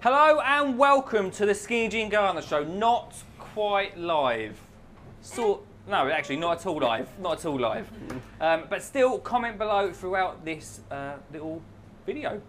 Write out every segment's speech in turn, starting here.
Hello and welcome to the Skinny Jean Gardener Show. Not quite live. No, actually, not at all live. Not at all live. But still, comment below throughout this little video.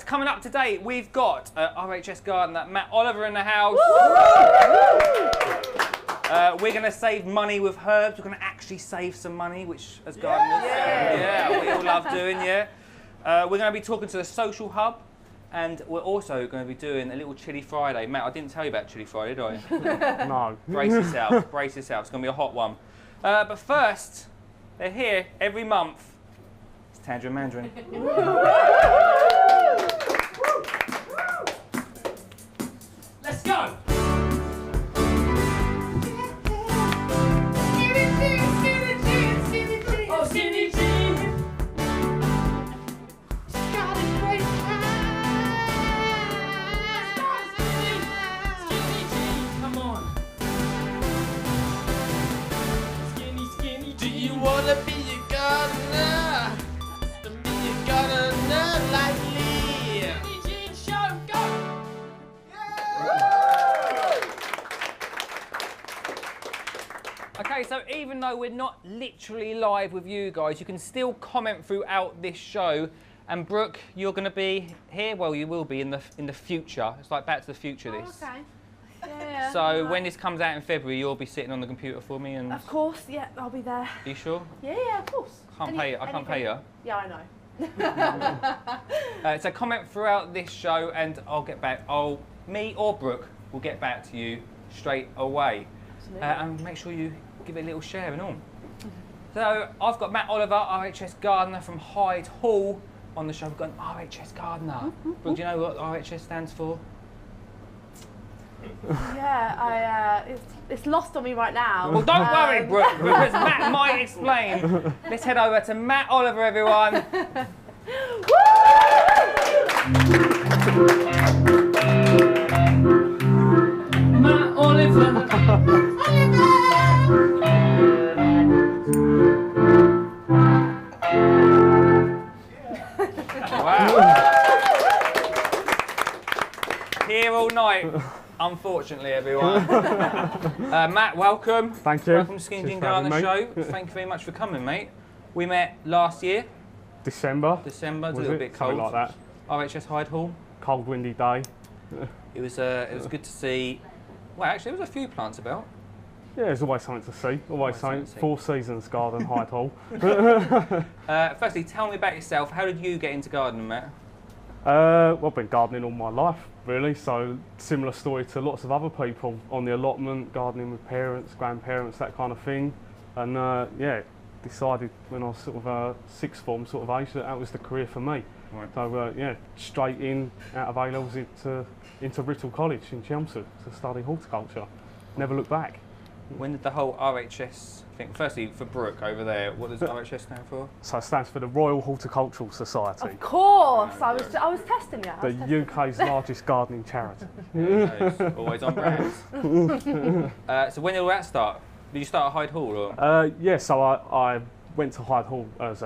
Coming up today, we've got RHS Gardener Matt Oliver in the house. We're going to save money with herbs. We're going to actually save some money, which as gardeners, we all love doing. We're going to be talking to the Social Hub. And we're also going to be doing a little Chili Friday. Matt, I didn't tell you about Chili Friday, did I? No. Brace yourself, brace yourself. It's going to be a hot one. But first, they're here every month. It's Tangerine Mandarin. Let's go! Oh, Skinny Jean! Wanna be a gardener? To be a gardener like me. Skinny Jean Show, go! Okay, so even though we're not literally live with you guys, you can still comment throughout this show. And Brooke, you're going to be here. Well, you will be in the future. It's like Back to the Future. This. Okay. Yeah. So when this comes out in February, you'll be sitting on the computer for me, and. Of course, yeah, I'll be there. Are you sure? Yeah, of course. I can't pay you. Yeah, I know. So comment throughout this show, and I'll get back. Me or Brooke will get back to you straight away. And make sure you give it a little share and all. So I've got Matt Oliver, RHS Gardener from Hyde Hall, on the show. We've got an RHS Gardener. Brooke, do you know what RHS stands for? Yeah, it's lost on me right now. Well, don't worry, Brooke, because Matt might explain. Let's head over to Matt Oliver, everyone. Matt Oliver. Wow. Here all night. Unfortunately, everyone. Matt, welcome. Thank you. Welcome to Skinny Jean Gardener Show. Thank you very much for coming, mate. We met last year. December. It's a little bit Something cold. like that. RHS Hyde Hall. Cold, windy day. It was good to see. Well, actually, there was a few plants about. Yeah, there's always something to see. Always something. something to see. 4 Seasons Garden, Hyde Hall. Firstly, tell me about yourself. How did you get into gardening, Matt? Well, I've been gardening all my life, really. So similar story to lots of other people on the allotment, gardening with parents, grandparents, that kind of thing. And decided when I was sort of sixth form sort of age that was the career for me. Right. So straight in out of A-levels into Writtle College in Chelmsford to study horticulture. Never looked back. When did the whole RHS thing? Firstly, for Brooke over there, what does RHS stand for? So it stands for the Royal Horticultural Society, Of course, I was testing you. the UK's largest gardening charity. Always on brand. So when did all that start? Did you start at Hyde Hall? Or? So I went to Hyde Hall as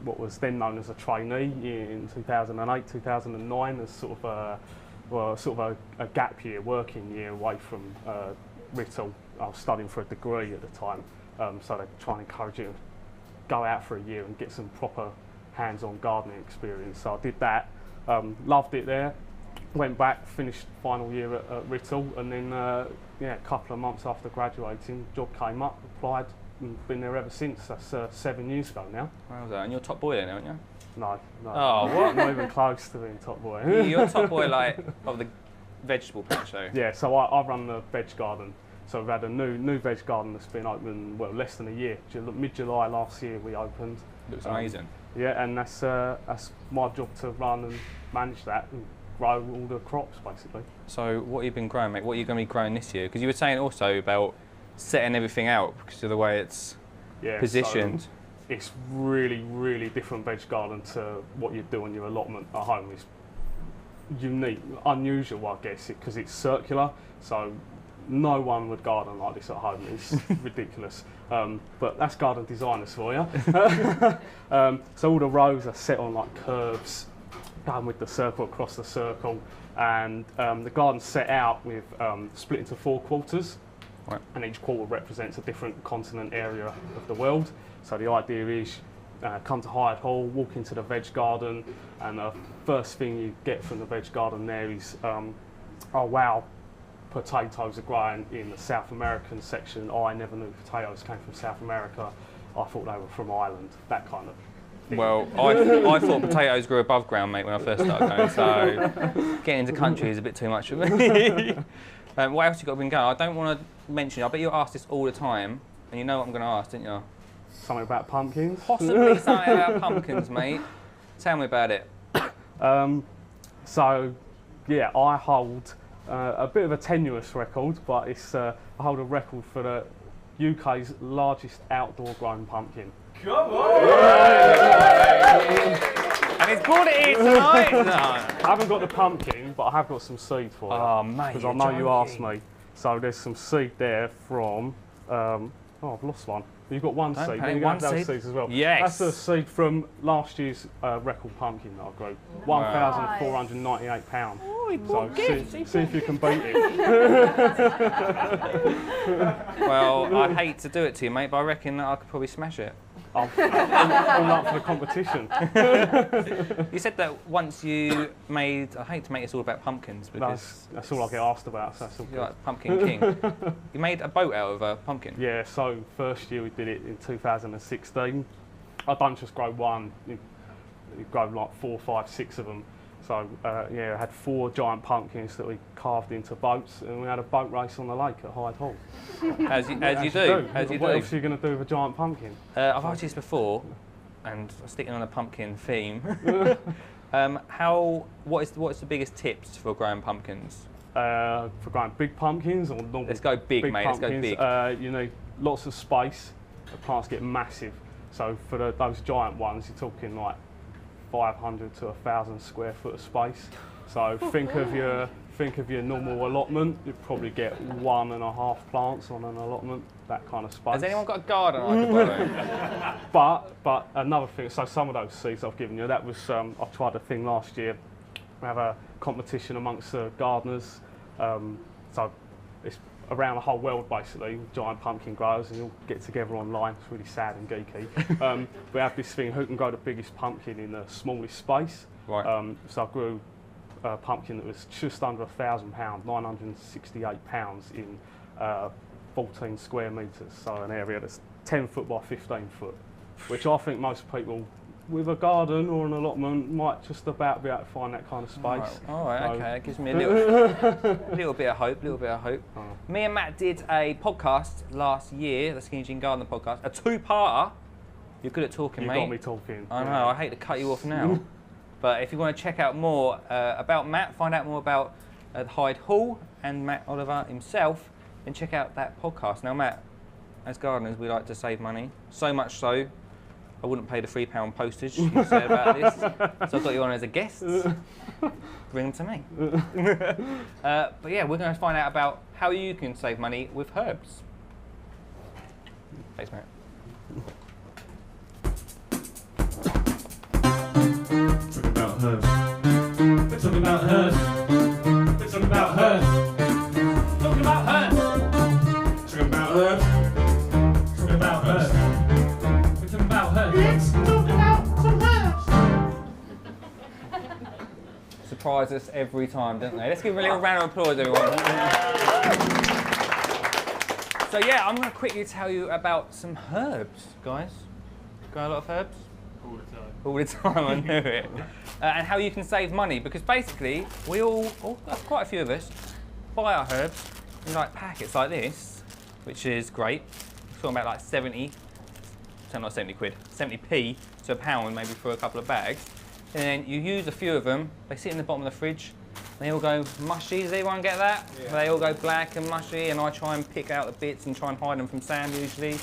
what was then known as a trainee in 2008, 2009 as sort of a gap year, working year away from Writtle. I was studying for a degree at the time, so they try and encourage you to go out for a year and get some proper hands-on gardening experience. So I did that, loved it there, went back, finished final year at Writtle, and then a couple of months after graduating, job came up, applied, and been there ever since. That's 7 years ago now. Wow, and you're top boy then, aren't you? No. Oh, what? Not even close to being top boy. You're top boy of the vegetable patch, though. Yeah, so I run the veg garden. So we've had a new veg garden that's been open, well, less than a year. Mid-July last year we opened. Looks amazing. Yeah, and that's my job to run and manage that and grow all the crops, basically. So what have you been growing, mate? What are you going to be growing this year? Because you were saying also about setting everything out because of the way it's positioned. So it's really, really different veg garden to what you do on your allotment at home. It's unique, unusual, I guess, because it's circular. So no one would garden like this at home. It's ridiculous. But that's garden designers for you. So all the rows are set on like curves, going with the circle across the circle. and the garden's set out with split into 4 quarters, Right. and each quarter represents a different continent area of the world. So the idea is come to Hyde Hall, walk into the veg garden, and the first thing you get from the veg garden there is, oh wow, potatoes are growing in the South American section. Oh, I never knew potatoes came from South America. I thought they were from Ireland, that kind of thing. Well, I thought potatoes grew above ground, mate, when I first started going, so getting into country is a bit too much for me. What else you got been going? I don't want to mention, I bet you ask this all the time, and you know what I'm going to ask, didn't you? Something about pumpkins? Possibly something about pumpkins, mate. Tell me about it. So, yeah, I hold a bit of a tenuous record, but it's I hold a record for the UK's largest outdoor grown pumpkin. Come on! And he's brought it here tonight! No. I haven't got the pumpkin, but I have got some seed for you. Oh, mate, because I know you asked me. So there's some seed there from, oh, I've lost one. You've got one Don't seed, panic, you one have those seed. seeds as well. Yes. That's a seed from last year's record pumpkin that I grew. £1,498. So see if you can beat it. Well, I hate to do it to you, mate, but I reckon that I could probably smash it. I'm up for the competition. You said that once you made, I hate to make this all about pumpkins because That's all I get asked about, so that's all you're good. like Pumpkin King. You made a boat out of a pumpkin. Yeah, so first year we did it in 2016. I don't just grow one, you grow like 4, 5, 6 of them. So yeah, I had 4 giant pumpkins that we carved into boats, and we had a boat race on the lake at Hyde Hall. As you do. What else are you going to do with a giant pumpkin? I've asked you this before, and sticking on a pumpkin theme. What's the biggest tips for growing pumpkins? For growing big pumpkins or normal? Let's go big, mate. Pumpkins, Let's go big. You need lots of space. The plants get massive. So for those giant ones, you're talking like 500 to 1,000 square foot of space. So think of your normal allotment. You'd probably get 1.5 plants on an allotment, that kind of space. Has anyone got a garden I could borrow? But another thing, so some of those seeds I've given you, that was I tried a thing last year. We have a competition amongst the gardeners. So it's around the whole world basically, giant pumpkin growers, and you'll get together online. It's really sad and geeky. We have this thing, who can grow the biggest pumpkin in the smallest space. Right. So I grew a pumpkin that was just under £1,000, £968 in 14 square metres. So an area that's 10 foot by 15 foot, which I think most people with a garden or an allotment might just about be able to find that kind of space. All right, So- okay, that gives me a little bit of hope, Oh. Me and Matt did a podcast last year, the Skinny Jean Gardener podcast, a 2-parter. You're good at talking, You mate. got me talking. I know, I hate to cut you off now. But if you want to check out more about Matt, find out more about Hyde Hall and Matt Oliver himself, then check out that podcast. Now, Matt, as gardeners, we like to save money. So much so, I wouldn't pay the £3 postage you said about this. So I've got you on as a guest. Bring them to me. But yeah, we're going to find out about how you can save money with herbs. Thanks, Matt. Talk about herbs. Let's talk about herbs. Let's talk about herbs. Talk about herbs. Talk about herbs. Talk about herbs. Let's talk about herbs. Let's talk about some herbs. Surprise us every time, don't they? Let's give them a little round of applause, everyone. So yeah, I'm going to quickly tell you about some herbs, guys. Got a lot of herbs? All the time. All the time, I knew it. And how you can save money, because basically we all quite a few of us, buy our herbs in like packets like this, which is great. We're talking about like 70 quid, 70p to £1 maybe for a couple of bags. And then you use a few of them, they sit in the bottom of the fridge, they all go mushy. Does everyone get that? Yeah. They all go black and mushy, and I try and pick out the bits and try and hide them from Sam usually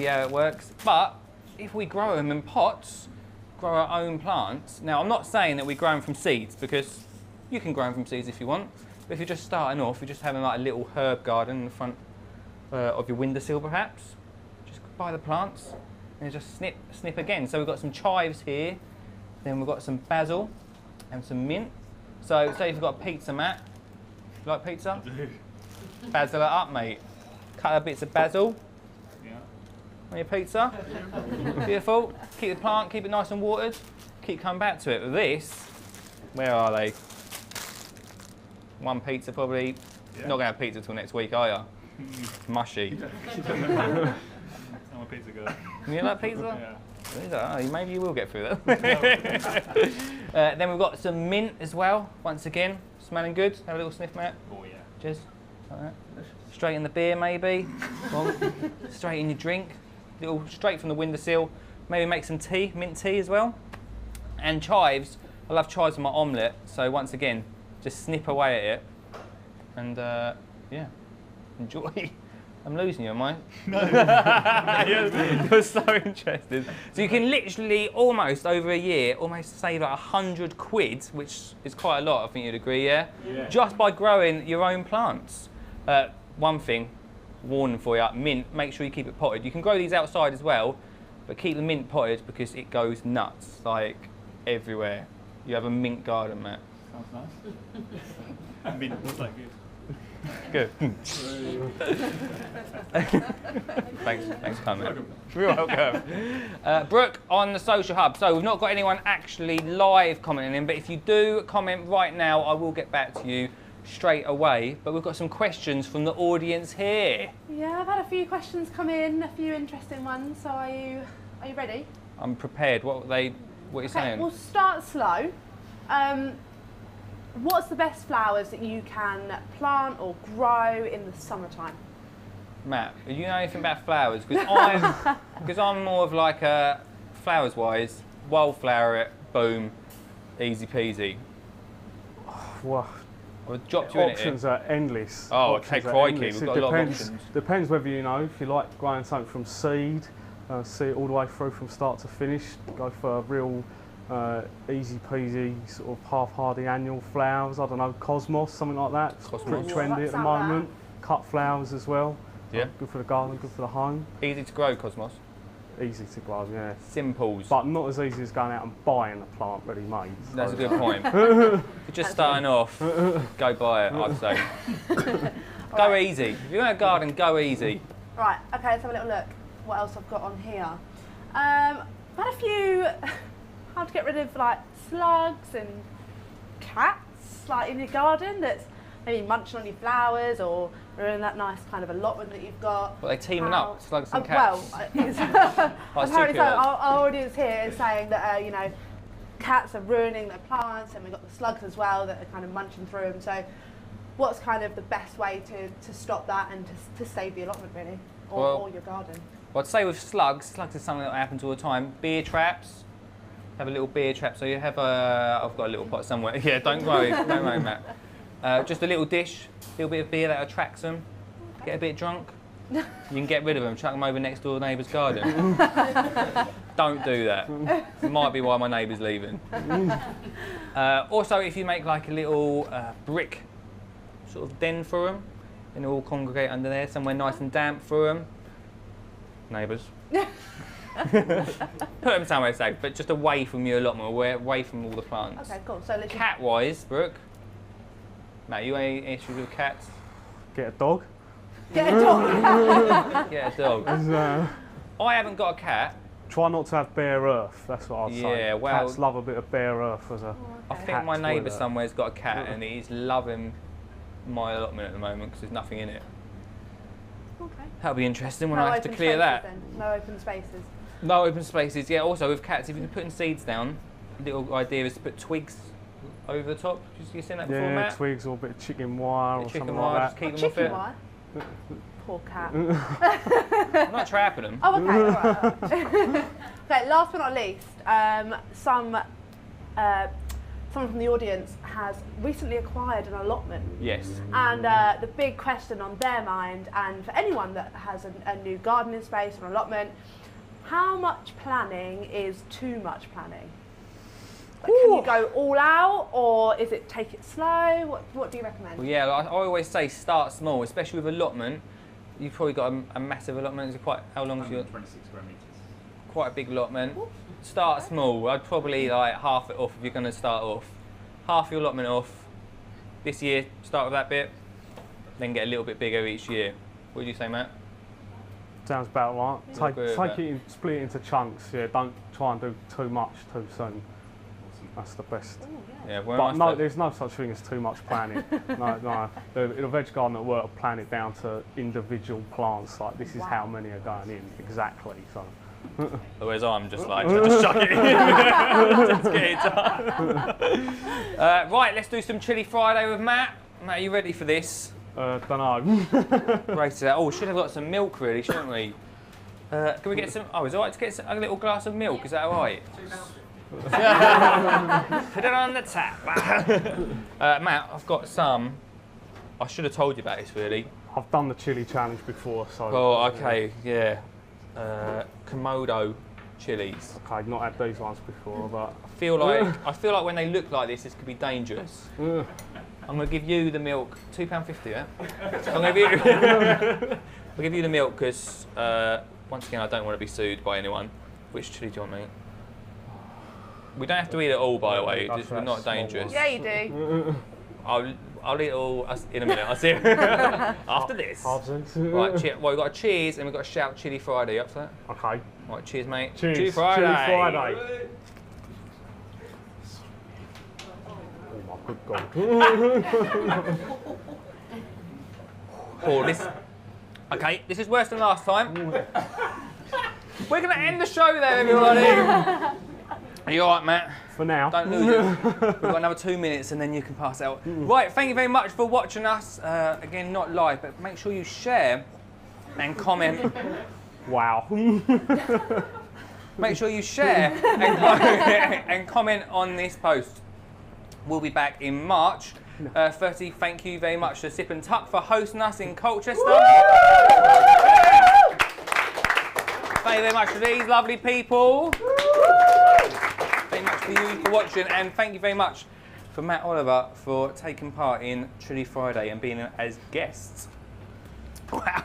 how it works. But if we grow them in pots, grow our own plants. Now, I'm not saying that we grow them from seeds, because you can grow them from seeds if you want. But if you're just starting off, you're just having like a little herb garden in the front of your windowsill perhaps, just buy the plants and just snip again. So we've got some chives here, then we've got some basil and some mint, So say you've got a pizza, Matt. You like pizza? Basil it up, mate. Cut a bits of basil Yeah. on your pizza. Beautiful. Keep the plant, keep it nice and watered. Keep coming back to it. With this, where are they? One pizza probably. Yeah. Not going to have pizza till next week, are you? Mushy. I'm a pizza guy. You like pizza? Yeah. Maybe you will get through that. Then we've got some mint as well. Once again, smelling good. Have a little sniff, Matt. Oh yeah. Cheers. Like that. Straight in the beer, maybe. Straight in your drink. Little straight from the windowsill. Maybe make some tea, mint tea as well. And chives. I love chives in my omelette. So once again, just snip away at it, and yeah, enjoy. I'm losing you, am I? No. You're so interested. So you can literally almost over a year, almost save like 100 quid, which is quite a lot, I think you'd agree, yeah? Yeah. Just by growing your own plants. One thing, warning for you, mint, make sure you keep it potted. You can grow these outside as well, but keep the mint potted because it goes nuts, like everywhere. You have a mint garden, Matt. Sounds nice. Mint, what's that good? Good. thanks for coming. You're welcome. Brooke on the social hub. So we've not got anyone actually live commenting in, but if you do comment right now, I will get back to you straight away. But we've got some questions from the audience here. Yeah, I've had a few questions come in, a few interesting ones. So are you ready? I'm prepared. What are you saying? We'll start slow. What's the best flowers that you can plant or grow in the summertime? Matt, do you know anything about flowers? Because I'm more of like a flowers-wise, wildflower it, boom, easy peasy. Well, I'll drop you in it. options are endless. Oh, Options okay, are crikey, endless. we've It got a lot of depends, options. Depends whether you know, if you like growing something from seed, see it all the way through from start to finish, go for a real easy peasy sort of half hardy annual flowers. I don't know, cosmos, something like that. It's Cosmos. pretty Ooh, trendy that at the sound moment. Cut flowers as well. Yeah. Good for the garden, good for the home. Easy to grow, Cosmos. Easy to grow, yeah. Simples. But not as easy as going out and buying a plant ready made. That's a good point. If you're just starting off, go buy it, I'd say. Go easy. If you're in a garden, go easy. Right, okay, let's have a little look. What else I've got on here? I've had a few, how to get rid of like slugs and cats like in your garden that's maybe munching on your flowers or ruining that nice kind of allotment that you've got. Well, they're teaming up, slugs and Well, cats. it's, Oh, it's apparently too so. cool. Our audience here is saying that, you know, cats are ruining their plants and we've got the slugs as well that are kind of munching through them. So what's kind of the best way to stop that and to save the allotment really, or your garden? Well, I'd say with slugs is something that happens all the time. Beer traps. Have a little beer trap. So you have I've got a little pot somewhere. Yeah, don't worry, Matt. Just a little dish, a little bit of beer that attracts them. Get a bit drunk. You can get rid of them, chuck them over next door neighbour's garden. Don't do that. It might be why my neighbour's leaving. Also, if you make like a little brick sort of den for them, and they all congregate under there, somewhere nice and damp for them. Neighbours. Put them somewhere safe, but just away from your allotment, away from all the plants. Okay, cool. So literally Cat-wise, Brooke, Matt, you any issues with cats? Get a dog. get a dog. Get a dog. I haven't got a cat. Try not to have bare earth, that's what I'd say. Yeah, well- Cats love a bit of bare earth as a... I think Cat my neighbour toilet. somewhere's got a cat and he's loving my allotment at the moment because there's nothing in it. Okay. That'll be interesting when No I have to open clear spaces that. then. No open spaces. No open spaces, yeah. Also with cats, if you're putting seeds down, little idea is to put twigs over the top. You seen that before, Yeah, Matt? twigs or a bit of chicken wire or Chicken something wire, like just that. keep them off Chicken it. wire. Poor cat. I'm not trapping them. Oh, okay, all right. Okay, last but not least, someone from the audience has recently acquired an allotment. Yes. And the big question on their mind, and for anyone that has a new gardening space or allotment, how much planning is too much planning? Like, can you go all out, or is it take it slow? What do you recommend? Well, yeah, I always say start small, especially with allotment. You've probably got a massive allotment. It's quite, how long is your? 26 square metres. Quite a big allotment. Start small. I'd probably like half it off if you're going to start off. half your allotment off this year, start with that bit, then get a little bit bigger each year. What do you say, Matt? Sounds about right. Yeah, agree with that. Take it in, split it into chunks. Yeah, don't try and do too much too soon. That's the best. Yeah, when But I no, start- there's no such thing as too much planning. no. In a veg garden at work, plan it down to individual plants. Like this is how many are going in exactly. So. Whereas I'm just like, just chuck it in. Just get it done. Right, let's do some Chili Friday with Matt. Matt, are you ready for this? Don't know. Right, oh, we should have got some milk really, shouldn't we? Can we get some, oh, is it alright to get a little glass of milk? Is that alright? Put it on the tap. Matt, I've got some, I should have told you about this really. I've done the chili challenge before, so. Oh, okay, yeah. Komodo chilies. Okay, not had these ones before, but. I feel like when they look like this could be dangerous. I'm going to give you the milk, £2.50, yeah? I'll give you the milk because, once again, I don't want to be sued by anyone. Which chili do you want, mate? We don't have to eat it all, by the way. We're not dangerous. Yeah, you do. I'll eat it all in a minute. I'll see you after this. Right, well, we've got a cheers and we've got a shout Chili Friday. Up for that? Okay. Right, cheers, mate. Cheers. Chili Friday. Chili Friday. Oh my good God. Oh, this. Okay, this is worse than last time. We're going to end the show there, everybody. Are you alright, Matt? For now. Don't lose it. We've got another 2 minutes and then you can pass out. Right, thank you very much for watching us. Again, not live, but make sure you share and comment. Wow. Make sure you share and comment on this post. We'll be back in March. Firstly, thank you very much to Sip and Tuck for hosting us in Colchester. Thank you very much to these lovely people. Very much for you for watching, and thank you very much for Matt Oliver for taking part in Chili Friday and being as guests. Wow.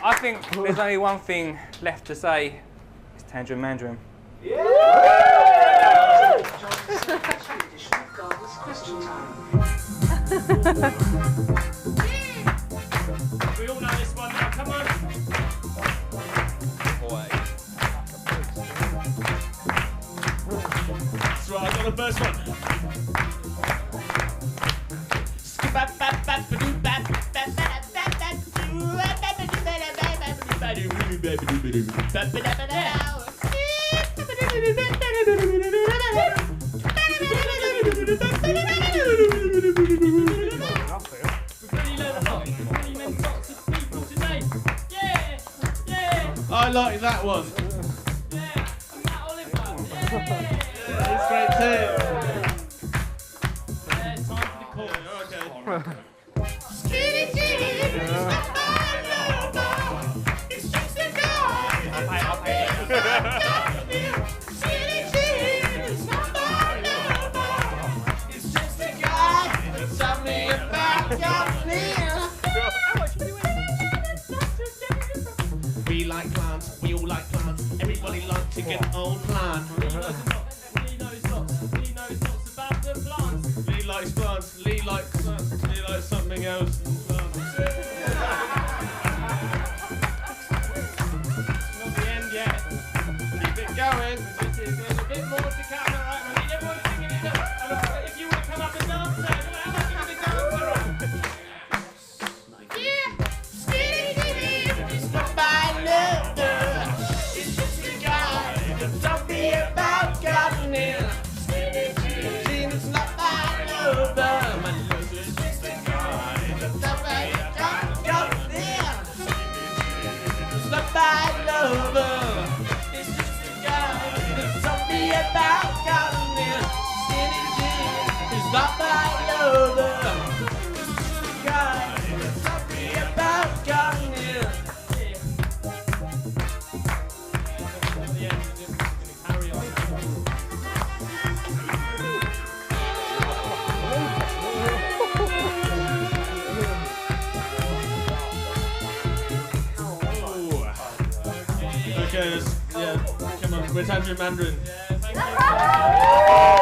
I think there's only one thing left to say. It's Tangerine Mandarin. We all know this one now, come on. That's right, I got the first one. I like that one. Yeah, and Matt Oliver. Yeah. That's great too. Yeah, time for the chorus. Okay. We like plants, we all like plants. Everybody likes to get own plant. Lee knows lots about the plants. Lee likes plants, Lee likes something else. Not the end yet. Keep it going. There's a bit more to come. Alright, I need everyone singing it up. And if you want to come up and dance, how much you want to dance around? Not my lover. It's just a guy that taught me about gardening. Carry on. Okay, yeah, come on, we're Tangerine Mandarin. Yeah, thank you. Woo!